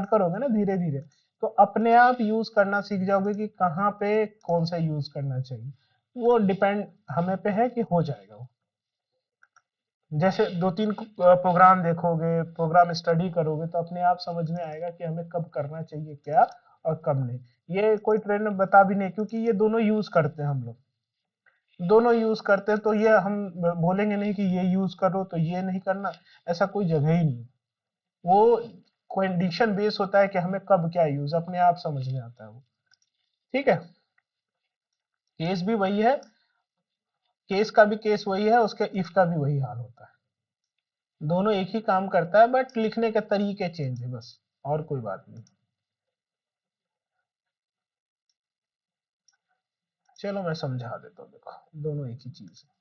करोगे ना धीरे धीरे, तो अपने आप यूज करना सीख जाओगे कि कहाँ पे कौन सा यूज करना चाहिए। वो डिपेंड हमें पे है कि हो जाएगा वो। जैसे दो तीन प्रोग्राम देखोगे, प्रोग्राम स्टडी करोगे, तो अपने आप समझ में आएगा कि हमें कब करना चाहिए क्या और कब नहीं। ये कोई ट्रेनर बता भी नहीं, क्योंकि ये दोनों यूज करते हैं हम लोग, दोनों यूज करते हैं, तो ये हम बोलेंगे नहीं कि ये यूज करो तो ये नहीं करना, ऐसा कोई जगह ही नहीं। वो कंडीशन बेस होता है कि हमें कब क्या यूज, अपने आप समझ में आता है वो। ठीक है, केस भी वही है, केस का भी केस वही है, उसके इफ का भी वही हाल होता है। दोनों एक ही काम करता है, बट लिखने के तरीके चेंज है बस, और कोई बात नहीं। चलो मैं समझा देता हूँ, देखो दोनों एक ही चीज है।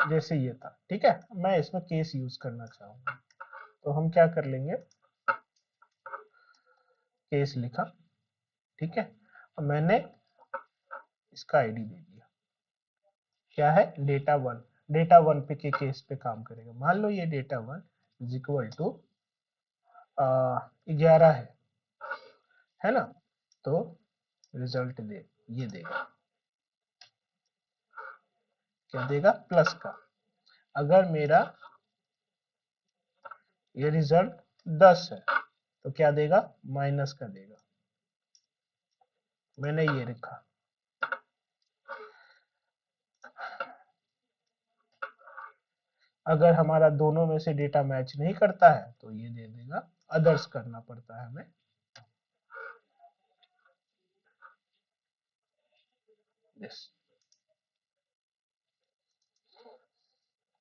जैसे ये था, ठीक है, मैं इसमें केस यूज करना चाहूंगा, तो हम क्या कर लेंगे, केस लिखा, ठीक है, और मैंने इसका आईडी दे दिया, क्या है, डेटा वन। डेटा वन पे के केस पे काम करेगा। मान लो ये data one is equal to 11 है ना, तो रिजल्ट दे, ये देगा, क्या देगा, प्लस का। अगर मेरा ये रिजल्ट 10 है, तो क्या देगा, माइनस का देगा। मैंने ये लिखा। अगर हमारा दोनों में से डेटा मैच नहीं करता है, तो ये दे देगा, अदर्स करना पड़ता है हमें। यस,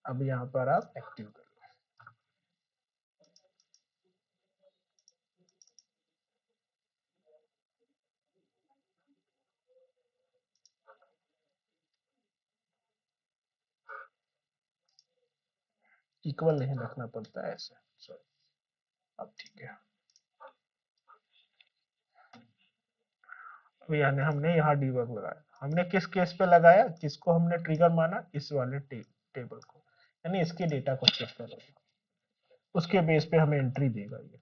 अब यहाँ पर आप एक्टिव कर लो। इक्वल नहीं रखना पड़ता है ऐसे, सॉरी। अब ठीक है, अब यानी हमने यहाँ डीबग लगाया, हमने किस केस पे लगाया, किसको हमने ट्रिगर माना, इस वाले टेबल को, यानी इसके डेटा को चेक करेगा, उसके बेस पे हमें एंट्री देगा ये।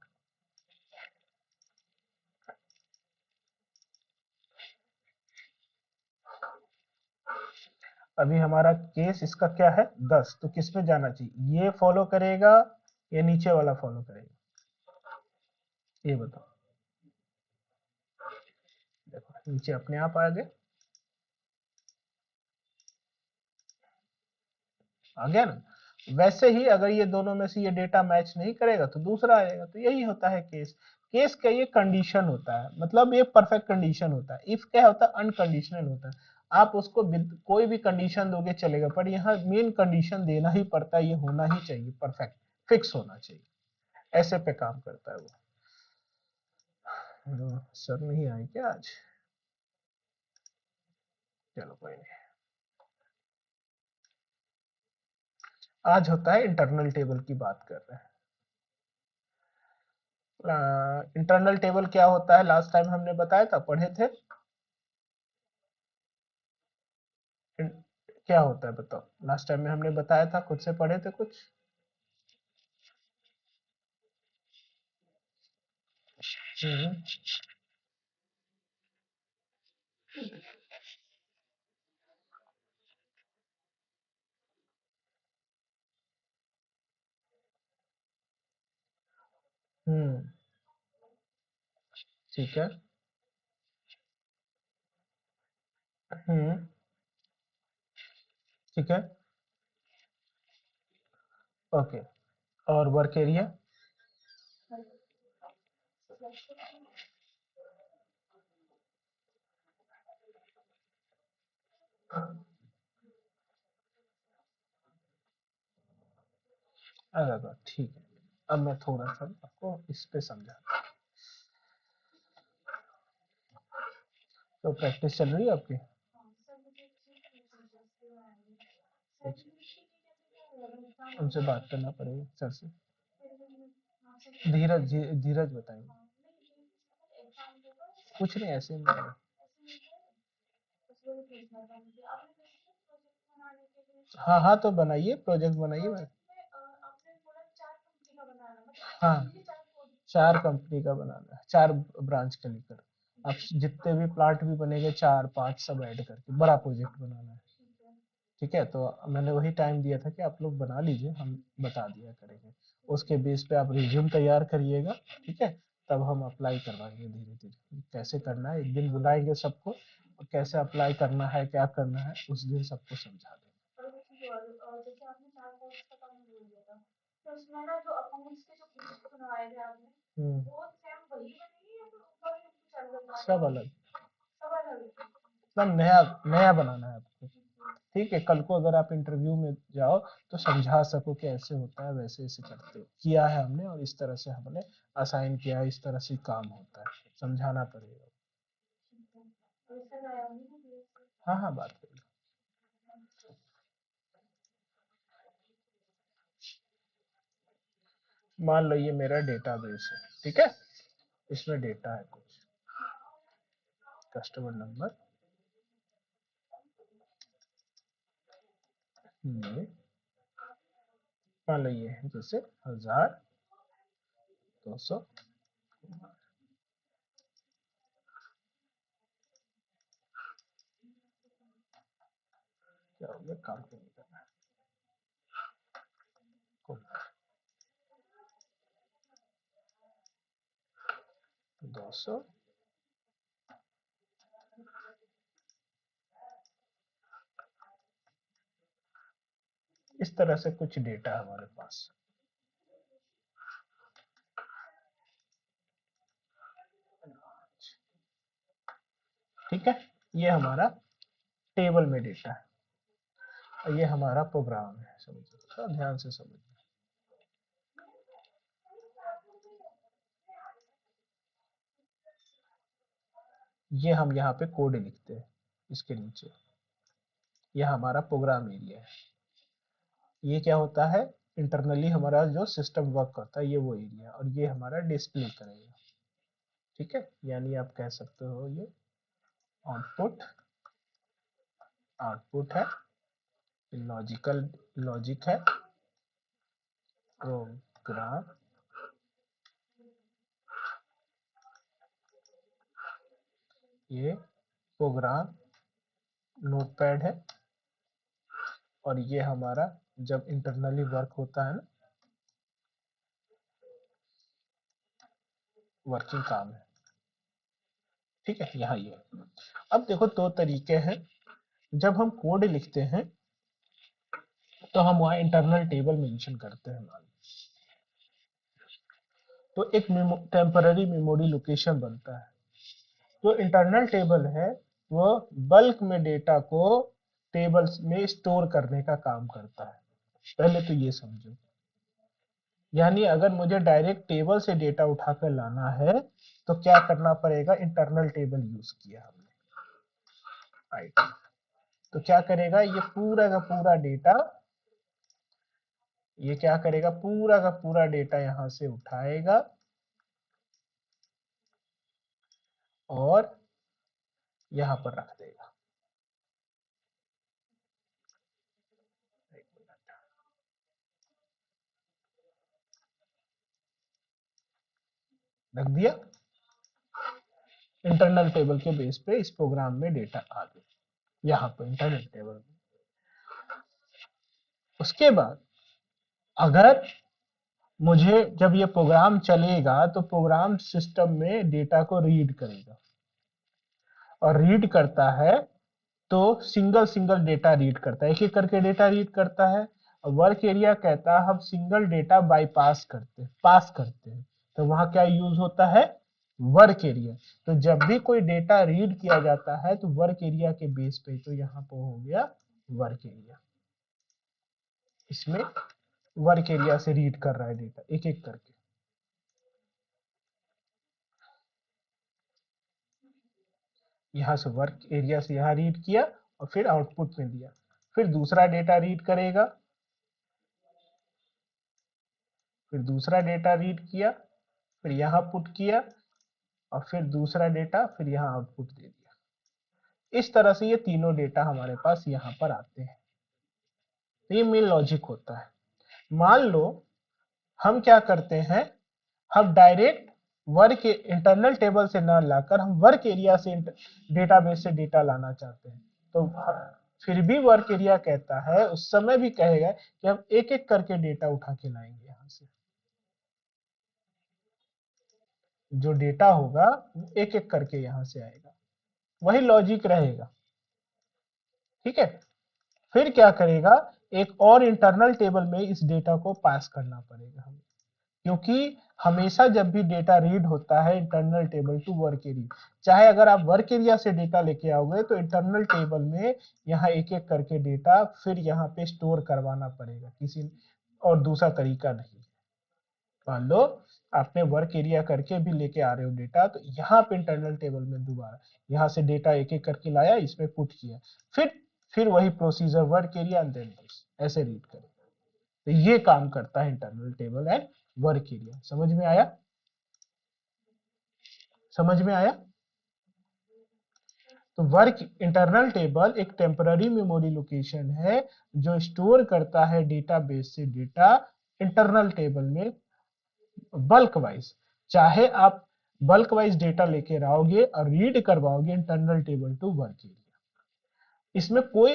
अभी हमारा केस इसका क्या है, 10, तो किस पे जाना चाहिए, ये फॉलो करेगा या नीचे वाला फॉलो करेगा, ये बताओ। देखो नीचे अपने आप आ गया ना। वैसे ही अगर ये दोनों में से ये डेटा मैच नहीं करेगा, तो दूसरा आएगा। तो यही होता है केस। केस का ये कंडीशन होता है, मतलब ये परफेक्ट कंडीशन होता है। इफ क्या होता है, अनकंडीशनल होता है। आप उसको कोई भी कंडीशन दोगे चलेगा, पर यहाँ मेन कंडीशन देना ही पड़ता है, ये होना ही चाहिए, परफेक्ट फिक्स होना चाहिए, ऐसे पे काम करता है वो। सर नहीं आए क्या आज? चलो कोई नहीं। आज होता है इंटरनल टेबल की बात कर रहे हैं। इंटरनल टेबल क्या होता है, लास्ट टाइम हमने बताया था, पढ़े थे। क्या होता है बताओ, लास्ट टाइम में हमने बताया था, खुद से पढ़े थे कुछ। हम्म हम्म, ठीक है। हम्म, ठीक है। ओके, और वर्क एरिया। अरे ठीक है, अब मैं थोड़ा सा आपको इस पे समझा। तो प्रैक्टिस चल रही है आपकी? उनसे बात करना पड़ेगा सर से। धीरज धीरज बताएंगे। कुछ नहीं, ऐसे ही हाँ हाँ, तो बनाइए, प्रोजेक्ट बनाइए। हाँ, 4 कंपनी का बनाना है, 4 ब्रांच का लेकर। आप जितने भी प्लाट भी बनेंगे 4-5 सब ऐड करके बड़ा प्रोजेक्ट बनाना है। ठीक है, तो मैंने वही टाइम दिया था कि आप लोग बना लीजिए, हम बता दिया करेंगे। उसके बेस पे आप रिज्यूम तैयार करिएगा। ठीक है, तब हम अप्लाई करवाएंगे धीरे धीरे। कैसे करना है एक दिन बुलाएंगे सबको, और कैसे अप्लाई करना है, क्या करना है, उस दिन सबको समझा देंगे। सब अलग, सब नया नया बनाना है आपको। ठीक है, कल को अगर आप इंटरव्यू में जाओ तो समझा सको कि ऐसे होता है, वैसे ऐसे करते हो, किया है हमने और इस तरह से हमने असाइन किया है, इस तरह से काम होता है, समझाना पड़ेगा। हाँ हाँ, बात करिए। मान लो ये मेरा डेटाबेस है, ठीक है, इसमें डेटा है कुछ, कस्टमर नंबर, मान लो ये है जैसे 1200, क्या हो गया, काम नहीं करना है, 200, इस तरह से कुछ डेटा है हमारे पास। ठीक है, ये हमारा टेबल में डेटा है, और ये हमारा प्रोग्राम है। समझिए, थोड़ा ध्यान से समझिए। ये हम यहाँ पे कोड लिखते हैं इसके नीचे, ये हमारा प्रोग्राम एरिया है। ये क्या होता है, इंटरनली हमारा जो सिस्टम वर्क करता है, ये वो एरिया है, और ये हमारा डिस्प्ले करेगा। ठीक है, यानी आप कह सकते हो ये आउटपुट, आउटपुट है, लॉजिकल, लॉजिक है, प्रोग्राम, ये प्रोग्राम नोटपैड है, और ये हमारा जब इंटरनली वर्क होता है ना, वर्किंग काम है। ठीक है, यहाँ ये है। अब देखो, 2 तरीके हैं। जब हम कोड लिखते हैं तो हम वहाँ इंटरनल टेबल मेंशन करते हैं, मान, तो एक टेम्पररी मेमोरी लोकेशन बनता है। जो इंटरनल टेबल है वो बल्क में डेटा को टेबल्स में स्टोर करने का काम करता है। पहले तो ये समझो, यानी अगर मुझे डायरेक्ट टेबल से डेटा उठाकर लाना है तो क्या करना पड़ेगा, इंटरनल टेबल यूज किया हमने, राइट। तो क्या करेगा, ये पूरा का पूरा डेटा, ये क्या करेगा, पूरा का पूरा डेटा यहां से उठाएगा और यहां पर रख देगा। रख दिया, इंटरनल टेबल के बेस पे इस प्रोग्राम में डेटा आ गया यहाँ पर इंटरनल टेबल में। उसके बाद अगर मुझे, जब ये प्रोग्राम चलेगा तो प्रोग्राम सिस्टम में डेटा को रीड करेगा, और रीड करता है तो सिंगल सिंगल डेटा रीड करता है, एक एक करके डेटा रीड करता है। और वर्क एरिया कहता है हम सिंगल डेटा बाईपास करते हैं, पास करते हैं, तो वहां क्या यूज होता है, वर्क एरिया। तो जब भी कोई डेटा रीड किया जाता है तो वर्क एरिया के बेस पे, तो यहाँ पे हो गया वर्क एरिया। इसमें वर्क एरिया से रीड कर रहा है डेटा एक एक करके। यहाँ से वर्क एरिया से यहाँ रीड किया और फिर आउटपुट में दिया, फिर दूसरा डेटा रीड करेगा, फिर दूसरा डेटा रीड किया, फिर यहाँ पुट किया और फिर दूसरा डेटा, फिर यहाँ आउटपुट दे दिया। इस तरह से ये तीनों डेटा हमारे पास यहाँ पर आते हैं। तो ये मेन लॉजिक होता है। मान लो हम क्या करते हैं, हम डायरेक्ट वर्क इंटरनल टेबल से ना लाकर हम वर्क एरिया से डेटाबेस से डेटा लाना चाहते हैं, तो फिर भी वर्क एरिया कहता है, उस समय भी कहेगा कि हम एक एक करके डेटा उठा के लाएंगे। यहाँ से जो डेटा होगा एक एक करके यहाँ से आएगा, वही लॉजिक रहेगा। ठीक है, फिर क्या करेगा, एक और इंटरनल टेबल में इस डेटा को पास करना पड़ेगा हमें, क्योंकि हमेशा जब भी डेटा रीड होता है internal table to work area, चाहे अगर आप वर्क एरिया से डेटा लेके आओगे तो इंटरनल टेबल में यहाँ एक एक करके डेटा फिर यहाँ पे स्टोर करवाना पड़ेगा, किसी और दूसरा तरीका नहीं। मान लो आपने वर्क एरिया करके भी लेके आ रहे हो डेटा, तो यहाँ पे इंटरनल टेबल में दोबारा यहाँ से डेटा एक एक करके लाया, इसमें पुट किया, फिर वही procedure work area and then ऐसे रीड करें। तो ये काम करता है internal table and work area. समझ में आया? समझ में आया? तो वर्क इंटरनल टेबल एक टेम्पररी मेमोरी लोकेशन है जो स्टोर करता है डेटाबेस से डेटा इंटरनल टेबल में बल्क वाइज। चाहे आप बल्क वाइज डेटा लेके आओगे और रीड करवाओगे internal table to work area. इसमें कोई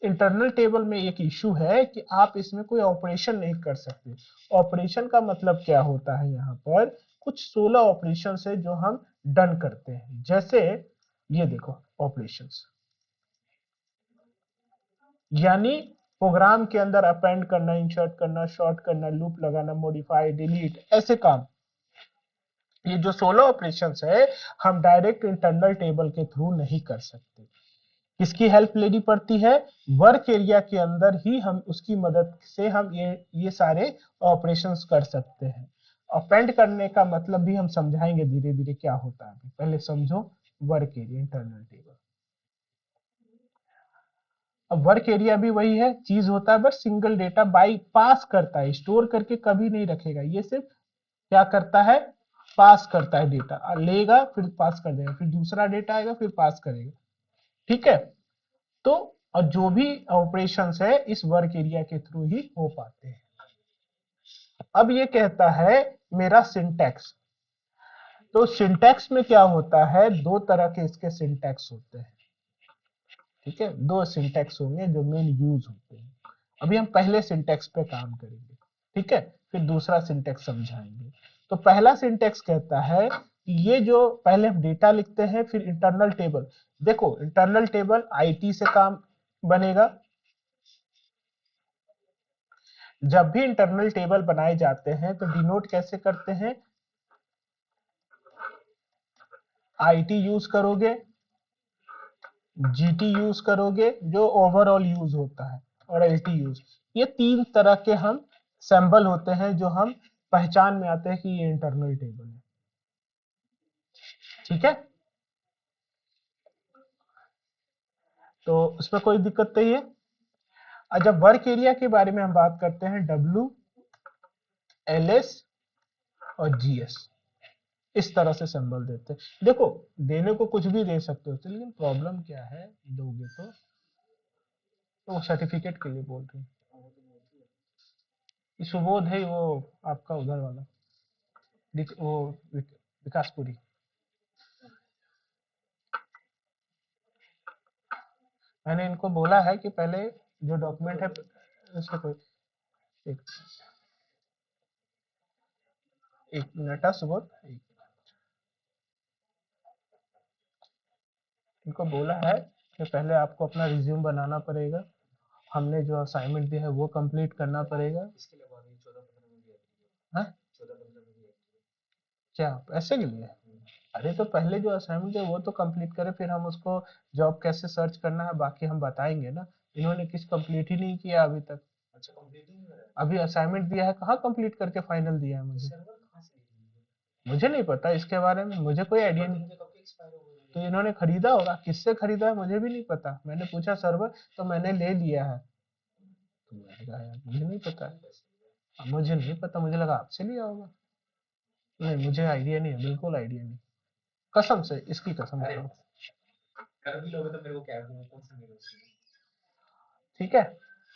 इंटरनल टेबल में एक इशू है कि आप इसमें कोई ऑपरेशन नहीं कर सकते। ऑपरेशन का मतलब क्या होता है, यहाँ पर कुछ 16 ऑपरेशन है जो हम डन करते हैं। जैसे ये देखो ऑपरेशंस, यानी प्रोग्राम के अंदर अपेंड करना, इंसर्ट करना, शॉर्ट करना, लूप लगाना, मॉडिफाई, डिलीट, ऐसे काम। ये जो 16 ऑपरेशंस है हम डायरेक्ट इंटरनल टेबल के थ्रू नहीं कर सकते। किसकी हेल्प लेनी पड़ती है? वर्क एरिया के अंदर ही हम उसकी मदद से हम ये सारे ऑपरेशंस कर सकते हैं। अपेंड करने का मतलब भी हम समझाएंगे धीरे धीरे क्या होता है, पहले समझो वर्क एरिया इंटरनल टेबल। अब वर्क एरिया भी वही है चीज होता है, बस सिंगल डेटा बाई पास करता है, स्टोर करके कभी नहीं रखेगा। ये सिर्फ क्या करता है, पास करता है, डेटा लेगा फिर पास कर देगा, फिर दूसरा डेटा आएगा फिर पास करेगा। ठीक है, तो और जो भी ऑपरेशंस है इस वर्क एरिया के थ्रू ही हो पाते हैं। अब ये कहता है मेरा सिंटैक्स। तो सिंटैक्स में क्या होता है, दो तरह के इसके सिंटैक्स होते हैं। ठीक है, दो सिंटैक्स होंगे जो मेन यूज होते हैं। अभी हम पहले सिंटैक्स पे काम करेंगे, ठीक है, फिर दूसरा सिंटैक्स समझाएंगे। तो पहला सिंटैक्स कहता है कि ये जो पहले हम डेटा लिखते हैं फिर इंटरनल टेबल। देखो इंटरनल टेबल आईटी से काम बनेगा। जब भी इंटरनल टेबल बनाए जाते हैं तो डिनोट कैसे करते हैं, आईटी यूज करोगे, जीटी यूज करोगे जो ओवरऑल यूज होता है, और एलटी यूज। ये तीन तरह के हम सिंबल होते हैं जो हम पहचान में आते हैं कि ये इंटरनल टेबल है। ठीक है, तो उसमें कोई दिक्कत नहीं है। और जब वर्क एरिया के बारे में हम बात करते हैं, डब्ल्यू, एलएस और जीएस, इस तरह से सिंबल देते हैं। देखो देने को कुछ भी दे सकते हो, लेकिन प्रॉब्लम क्या है, दोगे तो सर्टिफिकेट के लिए बोल रही हूँ। सुबोध है वो आपका उधर वाला, वो विकासपुरी। मैंने इनको बोला है कि पहले जो डॉक्यूमेंट है उसको कोई एक, एक मिनट है सुबोध, इनको बोला है कि पहले आपको अपना रिज्यूम बनाना पड़ेगा, हमने जो असाइनमेंट दिया है वो कंप्लीट करना पड़ेगा। हाँ? क्या ऐसे के लिए? अरे तो पहले जो असाइनमेंट है वो तो कंप्लीट करें, फिर हम उसको जॉब कैसे सर्च करना है बाकी हम बताएंगे ना। इन्होंने किस कंप्लीट ही नहीं किया अभी तक। अच्छा कंप्लीट ही नहीं हुआ है। अभी असाइनमेंट दिया है, कहाँ कंप्लीट करके फाइनल दिया है मुझे। सर्वर कहाँ से लेंगे? मुझे नहीं पता इसके बारे में, मुझे कोई आइडिया सर्वर तो नहीं। मुझे कब के एक्सपायर हो गए तो हैं। इन्होंने खरीदा होगा, किससे खरीदा है मुझे भी नहीं पता। मैंने पूछा सर्वर, तो मैंने ले लिया है। तो मैंने कहा यार मुझे नहीं पता है। अब मुझे नहीं पता, मुझे लगा आपसे लिया होगा। नहीं, मुझे आइडिया नहीं है, बिल्कुल आइडिया नहीं। कसम से, इसकी कसम अरे खाओ। कर भी लोगे तो मेरे को क्या कौन सा मेरे उसमें। ठीक है,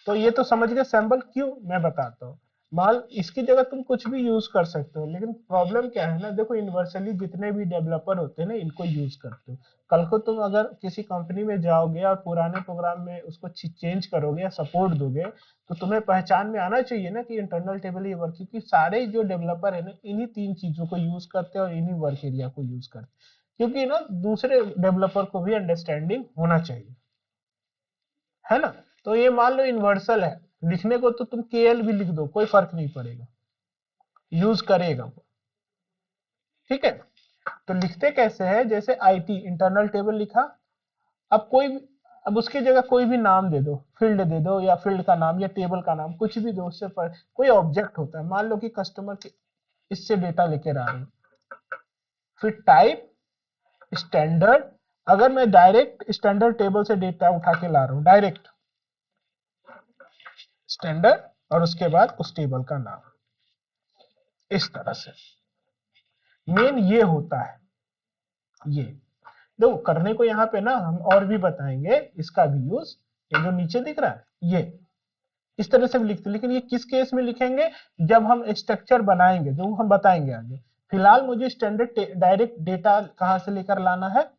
तो ये तो समझ गए सैंपल क्यों, मैं बताता हूँ। मान इसकी जगह तुम कुछ भी यूज कर सकते हो, लेकिन प्रॉब्लम क्या है ना, देखो यूनिवर्सली जितने भी डेवलपर होते हैं ना, इनको यूज करते हो। कल को तुम अगर किसी कंपनी में जाओगे और पुराने प्रोग्राम में उसको चेंज करोगे या सपोर्ट दोगे, तो तुम्हें पहचान में आना चाहिए ना कि इंटरनल टेबल ये वर्क, क्योंकि सारे जो डेवलपर है ना, इन्हीं तीन चीजों को यूज करते हैं और इन्हीं वर्क एरिया को यूज करते हैं, क्योंकि ना दूसरे डेवलपर को भी अंडरस्टैंडिंग होना चाहिए, है ना। तो ये मान लो यूनिवर्सल है, लिखने को तो तुम केएल भी लिख दो, कोई फर्क नहीं पड़ेगा, यूज करेगा वो। ठीक है, तो लिखते कैसे है, जैसे आईटी इंटरनल टेबल लिखा। अब कोई भी, अब उसकी जगह कोई भी नाम दे दो, फील्ड दे दो, या फील्ड का नाम या टेबल का नाम, कुछ भी दो। उससे पर कोई ऑब्जेक्ट होता है, मान लो कि कस्टमर के इससे डेटा लेकर आ रहे हो, फिर टाइप स्टैंडर्ड। अगर मैं डायरेक्ट स्टैंडर्ड टेबल से डेटा उठा के ला रहा हूं, डायरेक्ट स्टैंडर्ड, और उसके बाद उस टेबल का नाम, इस तरह से मेन ये होता है। ये देखो करने को यहाँ पे ना हम और भी बताएंगे इसका भी यूज। ये जो नीचे दिख रहा है, ये इस तरह से भी लिखते हैं, लेकिन ये किस केस में लिखेंगे, जब हम स्ट्रक्चर बनाएंगे, जो हम बताएंगे आगे। फिलहाल मुझे स्टैंडर्ड डायरेक्ट डेटा कहां से लेकर लाना है,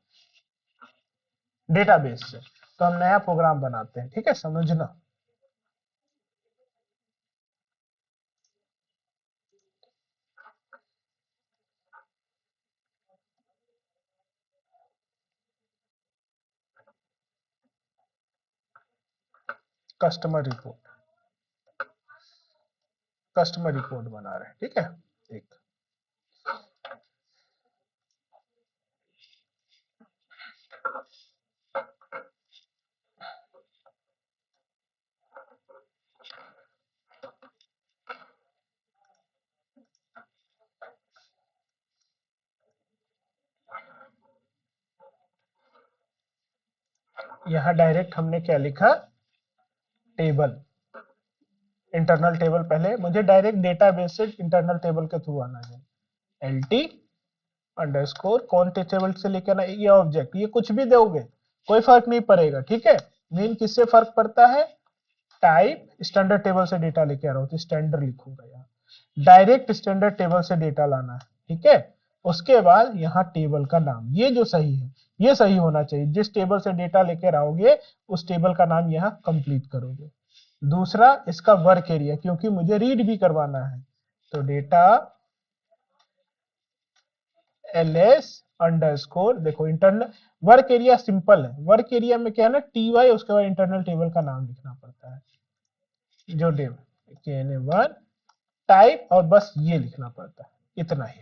डेटाबेस से। तो हम नया प्रोग्राम बनाते हैं, ठीक है, समझना। कस्टमर रिपोर्ट बना रहे हैं, ठीक है। एक यहाँ डायरेक्ट हमने क्या लिखा, टेबल, इंटरनल टेबल। पहले मुझे डायरेक्ट डेटाबेस से इंटरनल टेबल के थ्रू आना है, एल टी अंडरस्कोर कौन टेबल से लेके आना, ये ऑब्जेक्ट, ये कुछ भी दोगे कोई फर्क नहीं पड़ेगा, ठीक है। मेन किससे फर्क पड़ता है, टाइप स्टैंडर्ड टेबल से डेटा लेके आ रहा हूँ तो स्टैंडर्ड लिखूंगा यहाँ, डायरेक्ट स्टैंडर्ड टेबल से डेटा लाना है, ठीक है। उसके बाद यहाँ टेबल का नाम, ये जो सही है, ये सही होना चाहिए। जिस टेबल से डेटा लेकर आओगे उस टेबल का नाम यहाँ कंप्लीट करोगे। दूसरा इसका वर्क एरिया, क्योंकि मुझे रीड भी करवाना है, तो डेटा ls अंडरस्कोर, देखो इंटरनल वर्क एरिया सिंपल है। वर्क एरिया में क्या है ना, टी उसके बाद इंटरनल टेबल का नाम लिखना पड़ता है, जो डेव kn1 टाइप, और बस ये लिखना पड़ता है, इतना ही।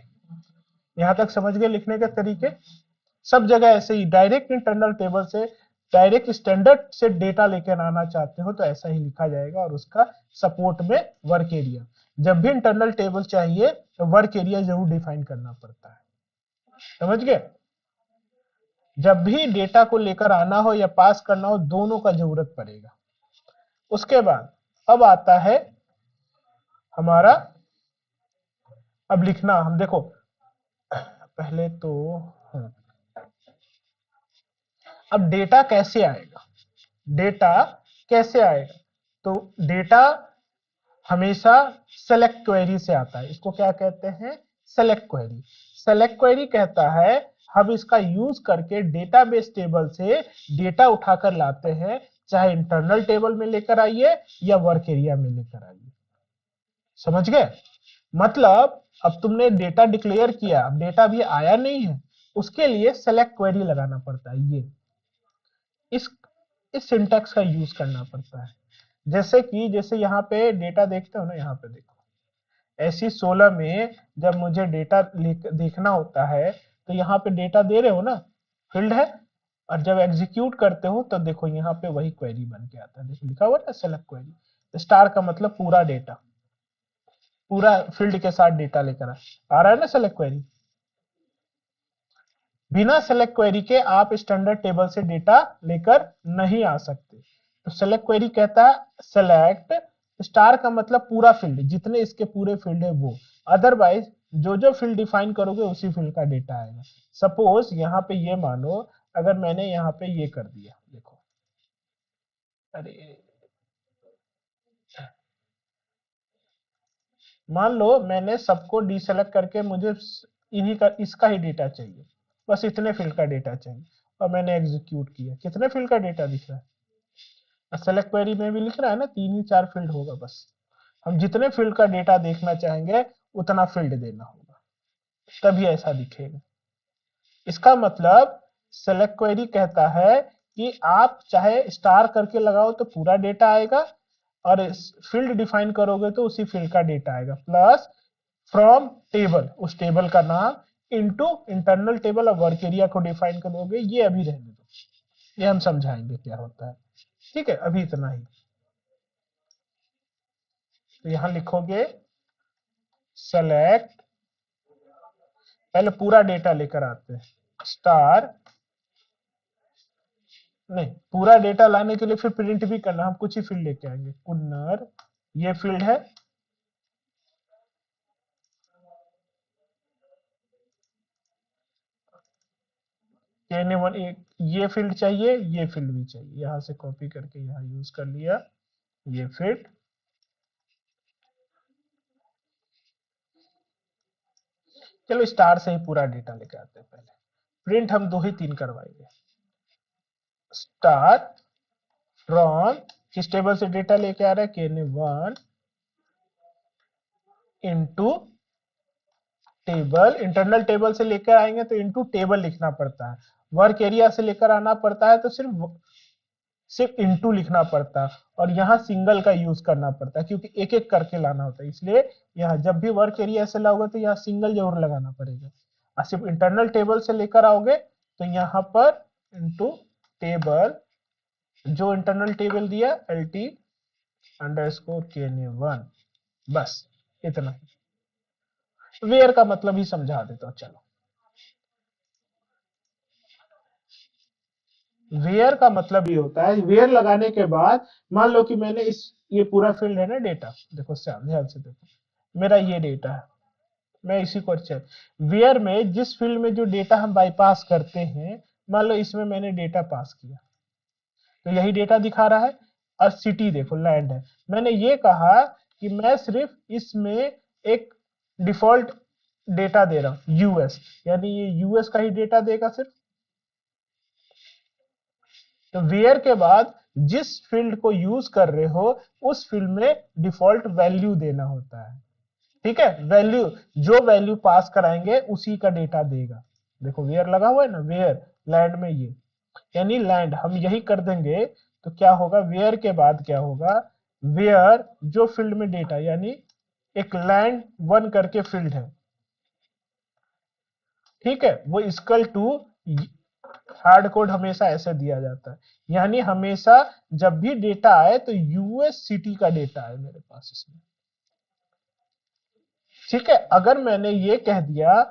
यहां तक समझ गए लिखने के तरीके। सब जगह ऐसे ही डायरेक्ट इंटरनल टेबल से, डायरेक्ट स्टैंडर्ड से डेटा लेकर आना चाहते हो तो ऐसा ही लिखा जाएगा, और उसका सपोर्ट में वर्क एरिया। जब भी इंटरनल टेबल चाहिए तो वर्क एरिया जरूर डिफाइन करना पड़ता है, समझ गए। जब भी डेटा को लेकर आना हो या पास करना हो, दोनों का जरूरत पड़ेगा। उसके बाद अब आता है हमारा, अब लिखना हम देखो पहले तो, अब डेटा कैसे आएगा, डेटा कैसे आएगा, तो डेटा हमेशा सेलेक्ट क्वेरी से आता है। इसको क्या कहते हैं, सेलेक्ट क्वेरी। सेलेक्ट क्वेरी कहता है हम इसका यूज करके डेटाबेस टेबल से डेटा उठाकर लाते हैं, चाहे इंटरनल टेबल में लेकर आइए या वर्क एरिया में लेकर आइए, समझ गए। मतलब अब तुमने डेटा डिक्लेयर किया, अब डेटा भी आया नहीं है, उसके लिए सेलेक्ट क्वेरी लगाना पड़ता है। ये इस इस सिंटैक्स का यूज करना पड़ता है। जैसे कि जैसे यहाँ पे डेटा देखते हो ना, यहाँ पे देखो ऐसी 16 में जब मुझे डेटा देखना होता है, तो यहाँ पे डेटा दे रहे हो ना, फील्ड है, और जब एग्जीक्यूट करते हो तो देखो यहाँ पे वही क्वेरी बन के आता है, देखो लिखा हुआ है सेलेक्ट क्वेरी। स्टार का मतलब पूरा डेटा, पूरा फील्ड के साथ डेटा लेकर आ रहा है ना सेलेक्ट क्वेरी। बिना सेलेक्ट क्वेरी के आप स्टैंडर्ड टेबल से डेटा लेकर नहीं आ सकते। तो सेलेक्ट क्वेरी कहता है सेलेक्ट, स्टार का मतलब पूरा फील्ड, जितने इसके पूरे फील्ड है वो, अदरवाइज जो जो फील्ड डिफाइन करोगे उसी फील्ड का डेटा आएगा। सपोज यहाँ पे ये मानो, अगर मैंने यहाँ पे ये कर दिया, देखो, अरे मान लो मैंने सबको डीसेलेक्ट करके मुझे इन्हीं का इसका ही डेटा चाहिए, बस इतने फील्ड का डेटा चाहिए, और मैंने एग्जीक्यूट किया, कितने फील्ड का डेटा दिख रहा है? सेलेक्ट क्वेरी में भी लिख रहा है ना, 3 ही 4 फील्ड होगा बस। हम जितने फील्ड का डेटा देखना चाहेंगे उतना फील्ड देना होगा, तभी ऐसा दिखेगा। इसका मतलब सेलेक्ट क्वेरी कहता है कि आप चाहे स्टार करके लगाओ तो पूरा डेटा आएगा, और फील्ड डिफाइन करोगे तो उसी फील्ड का डेटा आएगा, प्लस फ्रॉम टेबल, उस टेबल का नाम, इनटू इंटरनल टेबल और वर्क एरिया को डिफाइन करोगे। ये अभी रहने दो, ये हम समझाएंगे क्या होता है। ठीक है, अभी इतना ही। तो यहां लिखोगे सेलेक्ट, पहले पूरा डेटा लेकर आते हैं, स्टार नहीं, पूरा डेटा लाने के लिए फिर प्रिंट भी करना, हम कुछ ही फील्ड लेके आएंगे। कुन्नर, ये फील्ड है, KN1 एक ये फील्ड चाहिए, ये फील्ड भी चाहिए, यहां से कॉपी करके यहां यूज कर लिया ये फील्ड। चलो स्टार से ही पूरा डेटा लेके आते हैं। पहले प्रिंट हम 2 ही 3 करवाएंगे। स्टार फ्रॉम, किस टेबल से डेटा लेके आ रहा है? KN1 into table, internal table से लेकर आएंगे तो इनटू टेबल लिखना पड़ता है। वर्क एरिया से लेकर आना पड़ता है तो सिर्फ इनटू लिखना पड़ता है, और यहाँ सिंगल का यूज करना पड़ता है क्योंकि एक एक करके लाना होता है, इसलिए यहाँ जब भी वर्क एरिया से लाओगे तो यहाँ सिंगल जरूर लगाना पड़ेगा। और सिर्फ इंटरनल टेबल से लेकर आओगे तो यहाँ पर इनटू टेबल, जो इंटरनल टेबल दिया LT अंडरस्कोर KN1, बस इतना। वेयर का मतलब ही समझा देता हूँ, चलो। वेयर का मतलब ये होता है, वेयर लगाने के बाद मान लो कि मैंने ये पूरा फील्ड है ना डेटा, देखो ध्यान से देखो, मेरा ये डेटा है, मैं इसी को अच्छा, वेयर में जिस फील्ड में जो डेटा हम बाईपास करते हैं, मान लो इसमें मैंने डेटा पास किया तो यही डेटा दिखा रहा है। और सिटी देखो लैंड है, मैंने ये कहा कि मैं सिर्फ इसमें एक डिफॉल्ट डेटा दे रहा हूं US, यानी ये US का ही डेटा देगा सिर्फ। तो वेयर के बाद जिस फील्ड को यूज कर रहे हो उस फील्ड में डिफॉल्ट वैल्यू देना होता है। ठीक है, वैल्यू, जो वैल्यू पास कराएंगे उसी का डेटा देगा। देखो वेयर लगा हुआ है ना, वेयर लैंड में ये, यानी लैंड हम यही कर देंगे तो क्या होगा, वेयर के बाद क्या होगा, वेयर जो फील्ड में डेटा, यानी एक लैंड 1 करके फील्ड है, ठीक है, वो इक्वल टू, हार्ड कोड हमेशा ऐसे दिया जाता है, यानी हमेशा जब भी डेटा आए तो US सिटी का डेटा आए मेरे पास इसमें। ठीक है, अगर मैंने ये कह दिया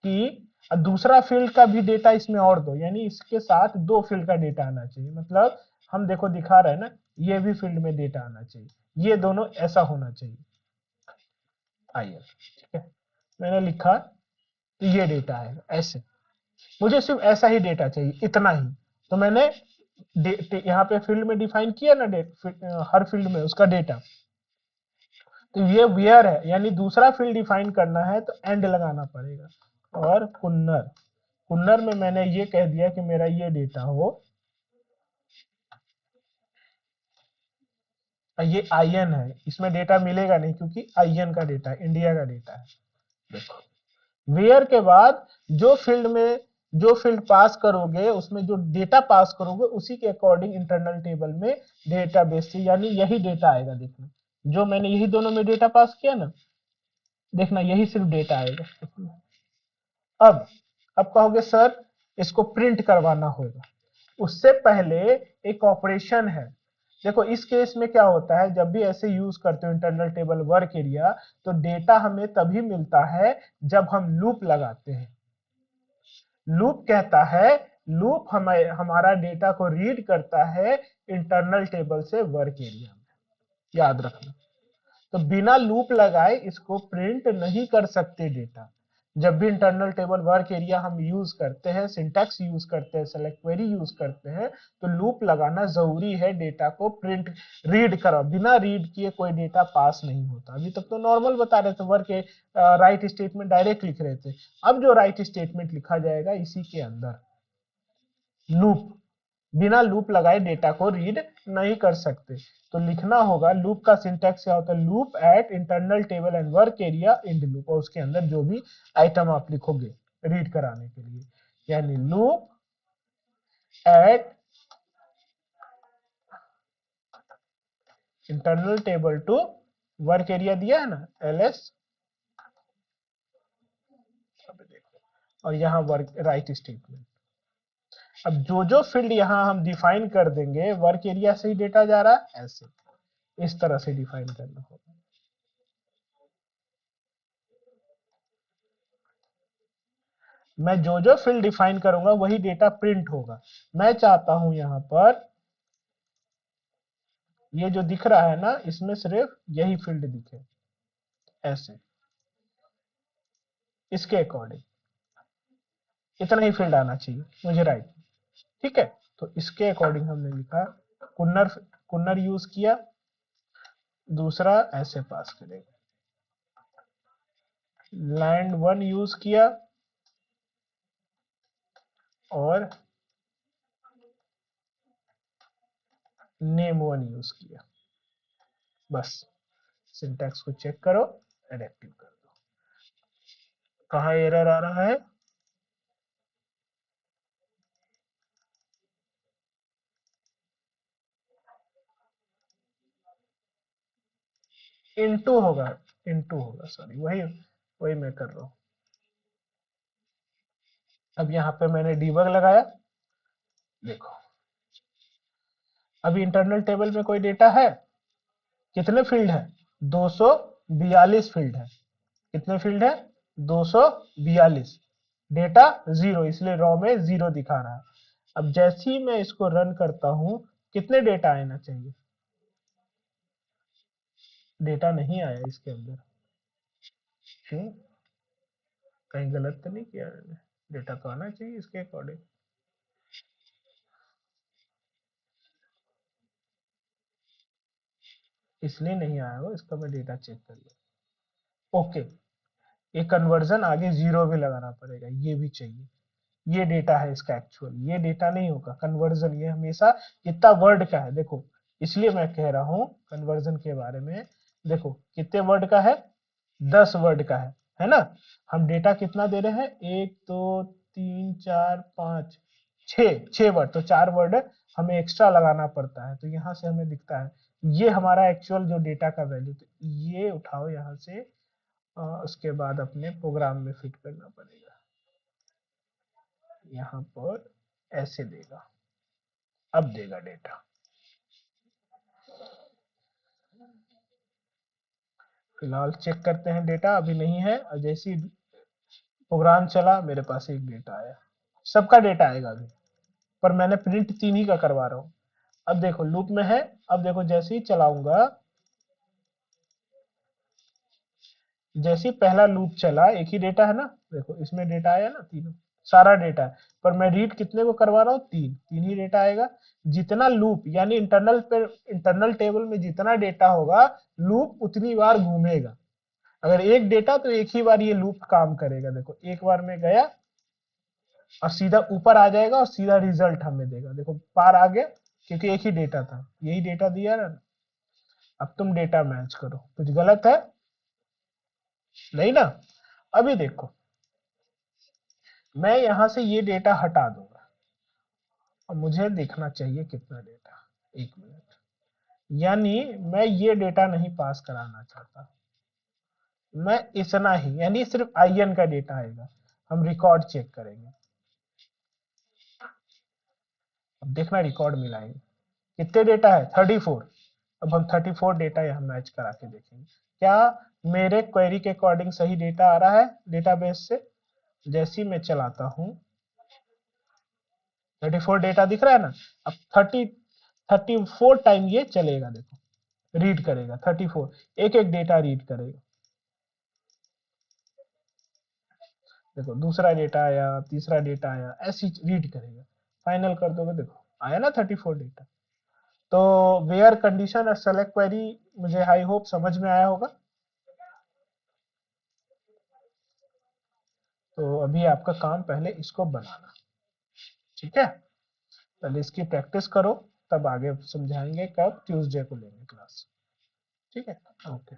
कि दूसरा फील्ड का भी डेटा इसमें और दो, यानी इसके साथ 2 फील्ड का डेटा आना चाहिए, मतलब हम देखो दिखा रहे हैं ना, ये भी फील्ड में डेटा आना चाहिए, ये दोनों ऐसा होना चाहिए IL। ठीक है, मैंने लिखा तो ये डेटा आएगा ऐसे, मुझे सिर्फ ऐसा ही डेटा चाहिए, इतना ही। तो मैंने यहाँ पे फील्ड में डिफाइन किया ना हर फील्ड में उसका डेटा, तो ये वेयर है, यानी दूसरा फील्ड डिफाइन करना है तो एंड लगाना पड़ेगा। और कुन्नर, कुन्नर में मैंने ये कह दिया कि मेरा ये डेटा हो, ये IN है, इसमें डेटा मिलेगा नहीं क्योंकि IN का डेटा है, इंडिया का डेटा है। देखो वेयर के बाद जो फील्ड पास करोगे उसमें जो डेटा पास करोगे उसी के अकॉर्डिंग इंटरनल टेबल में डेटा बेस से, यानी यही डेटा आएगा। देखना, जो मैंने यही दोनों में डेटा पास किया ना, देखना यही सिर्फ डेटा आएगा। अब अब कहोगे सर इसको प्रिंट करवाना होगा, उससे पहले एक ऑपरेशन है, देखो इस केस में क्या होता है, जब भी ऐसे यूज करते हो इंटरनल टेबल वर्क एरिया, तो डेटा हमें तभी मिलता है जब हम लूप लगाते हैं। लूप कहता है, लूप हमें हमारा डेटा को रीड करता है इंटरनल टेबल से वर्क एरिया में, याद रखना। तो बिना लूप लगाए इसको प्रिंट नहीं कर सकते डेटा। जब भी इंटरनल टेबल वर्क एरिया हम यूज करते हैं, सिंटैक्स यूज करते हैं, सेलेक्ट क्वेरी यूज करते हैं, तो लूप लगाना जरूरी है डेटा को प्रिंट रीड करो। बिना रीड किए कोई डेटा पास नहीं होता। अभी तक तो नॉर्मल बता रहे थे, वर्क राइट स्टेटमेंट डायरेक्ट लिख रहे थे। अब जो राइट स्टेटमेंट लिखा जाएगा इसी के अंदर लूप, बिना लूप लगाए डेटा को रीड नहीं कर सकते। तो लिखना होगा, लूप का सिंटैक्स क्या होता है, loop at internal table and work area in loop, और उसके अंदर जो भी आइटम आप लिखोगे रीड कराने के लिए, यानी loop at internal table to work area दिया है ना, ls, और यहाँ वर्क राइट स्टेटमेंट। अब जो जो फील्ड यहाँ हम डिफाइन कर देंगे, वर्क एरिया से ही डेटा जा रहा है, ऐसे इस तरह से डिफाइन करना होगा। मैं जो जो फील्ड डिफाइन करूंगा वही डेटा प्रिंट होगा। मैं चाहता हूं यहां पर ये जो दिख रहा है ना, इसमें सिर्फ यही फील्ड दिखे, ऐसे इसके अकॉर्डिंग इतना ही फील्ड आना चाहिए मुझे, राइट। ठीक है, तो इसके अकॉर्डिंग हमने लिखा, कुन्नर कुन्नर यूज किया, दूसरा ऐसे पास करेगा, लैंड वन यूज किया, और नेम वन यूज किया। बस सिंटैक्स को चेक करो, एडिटिव कर दो। कहाँ एरर आ रहा है, इनटू होगा, इनटू होगा, सॉरी, वही वही मैं कर रहा हूं। अब यहाँ पे मैंने डीबग लगाया, देखो अभी इंटरनल टेबल में कोई डेटा है, कितने फील्ड है, 242 फील्ड है। कितने फील्ड है, 242। डेटा जीरो, इसलिए रॉ में जीरो दिखा रहा है। अब जैसे ही मैं इसको रन करता हूं, कितने डेटा आना चाहिए, डेटा नहीं आया इसके अंदर। क्यों, कहीं गलत तो नहीं किया मैंने, डेटा तो आना चाहिए इसके अकॉर्डिंग। इसलिए नहीं आया हो, इसका मैं डेटा चेक कर लिया। ओके, ये कन्वर्जन आगे जीरो भी लगाना पड़ेगा, ये भी चाहिए। ये डेटा है इसका एक्चुअल, ये डेटा नहीं होगा कन्वर्जन, ये हमेशा कितना वर्ड का है देखो। इसलिए मैं कह रहा हूं कन्वर्जन के बारे में। देखो कितने वर्ड का है, 10 वर्ड का है ना। हम डेटा कितना दे रहे हैं, 1 2 3 4 5 6 वर्ड, तो 4 वर्ड हमें एक्स्ट्रा लगाना पड़ता है। तो यहाँ से हमें दिखता है ये हमारा एक्चुअल जो डेटा का वैल्यू, तो ये उठाओ यहाँ से, उसके बाद अपने प्रोग्राम में फिट करना पड़ेगा। यहाँ पर ऐसे देगा, अब देगा डेटा। फिलहाल चेक करते हैं डेटा, अभी नहीं है, और जैसे ही प्रोग्राम चला मेरे पास एक डेटा आया। सबका डेटा आएगा अभी, पर मैंने प्रिंट 3 ही का करवा रहा हूँ। अब देखो लूप में है, अब देखो जैसे ही चलाऊंगा, जैसे ही पहला लूप चला, एक ही डेटा है ना, देखो इसमें डेटा आया ना, तीनों सारा डेटा है। पर मैं रीड कितने को करवा रहा हूँ, 3 3 ही डेटा आएगा। जितना लूप, यानी इंटरनल टेबल में जितना डेटा होगा, लूप उतनी बार घूमेगा। अगर एक डेटा तो एक ही बार ये लूप काम करेगा। देखो एक बार में गया और सीधा ऊपर आ जाएगा और सीधा रिजल्ट हमें देगा। देखो पार आ गया, क्योंकि एक ही डेटा था, यही डेटा दिया ना। अब तुम डेटा मैच करो, कुछ गलत है नहीं ना। अभी देखो मैं यहां से ये डेटा हटा दूंगा, और मुझे देखना चाहिए कितना डेटा, 1 मिनट। यानी मैं ये डेटा नहीं पास कराना चाहता, मैं इतना ही, यानी सिर्फ आईएन का डेटा आएगा। हम रिकॉर्ड चेक करेंगे, अब देखना रिकॉर्ड मिलाएंगे कितने डेटा है 34। अब हम 34 डेटा यहाँ मैच करा के देखेंगे क्या मेरे क्वेरी के अकॉर्डिंग सही डेटा आ रहा है डेटाबेस से। जैसे ही मैं चलाता हूँ 34 डेटा दिख रहा है ना। अब 34 टाइम ये चलेगा, देखो रीड करेगा 34, एक एक डेटा रीड करेगा। देखो दूसरा डेटा आया, तीसरा डेटा आया, ऐसी रीड करेगा। फाइनल कर दोगे, देखो आया ना 34 डेटा। तो वेयर कंडीशन और सेलेक्ट क्वेरी मुझे हाई होप समझ में आया होगा। तो अभी आपका काम पहले इसको बनाना, ठीक है। पहले इसकी प्रैक्टिस करो, तब आगे समझाएंगे कब ट्यूसडे को लेंगे क्लास, ठीक है। ओके।